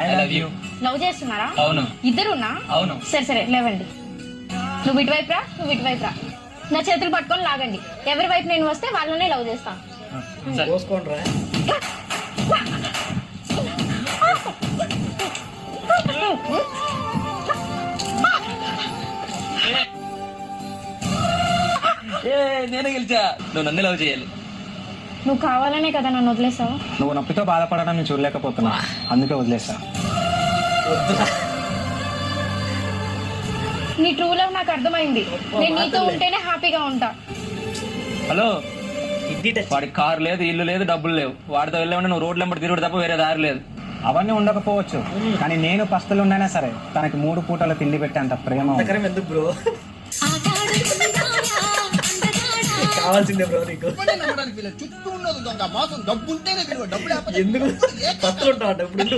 I love you. Love చేస్తున్నారా? అవును. ఇద్దరున్నా? అవును. సరే లేవండి. నువ్వు ఇటువైపు రా, నువ్వు ఇటువైపు రా. నా చేతులు పట్టుకొని లాగండి. ఎవరి వైపు నేను వస్తే వాళ్ళనే లవ్ చేస్తాను. పోసుకోండి. నేనే గెలిచా. నువ్వు నన్ను లవ్ చేయాలి. నువ్వు కావాలనే కదా నన్ను వదిలేసావు. నువ్వు నొప్పితో బాధపడడం నేను చూడలేకపోతున్నా, అందుకే వదిలేసా. నీ ట్రూ లవ్ నాకు అర్థమైంది. నేను నీతో ఉంటేనే హ్యాపీగా ఉంటా. హలో, వాడికి కారు లేదు, ఇల్లు లేదు, డబ్బులు లేవు. వాడితో వెళ్ళామంటే నువ్వు రోడ్లు వెంబడి తిరుగుడు తప్ప వేరే దారి లేదు. అవన్నీ ఉండకపోవచ్చు, కానీ నేను పస్తులు ఉండైనా సరే తనకి 3 పూటల తిండి పెట్టేంత ప్రేమ ఉంది. ఎందుకు బ్రో? కావాల్సిందే బ్రో నీకు. ఎందుకు పస్తులు ఉంటావు డబ్బులు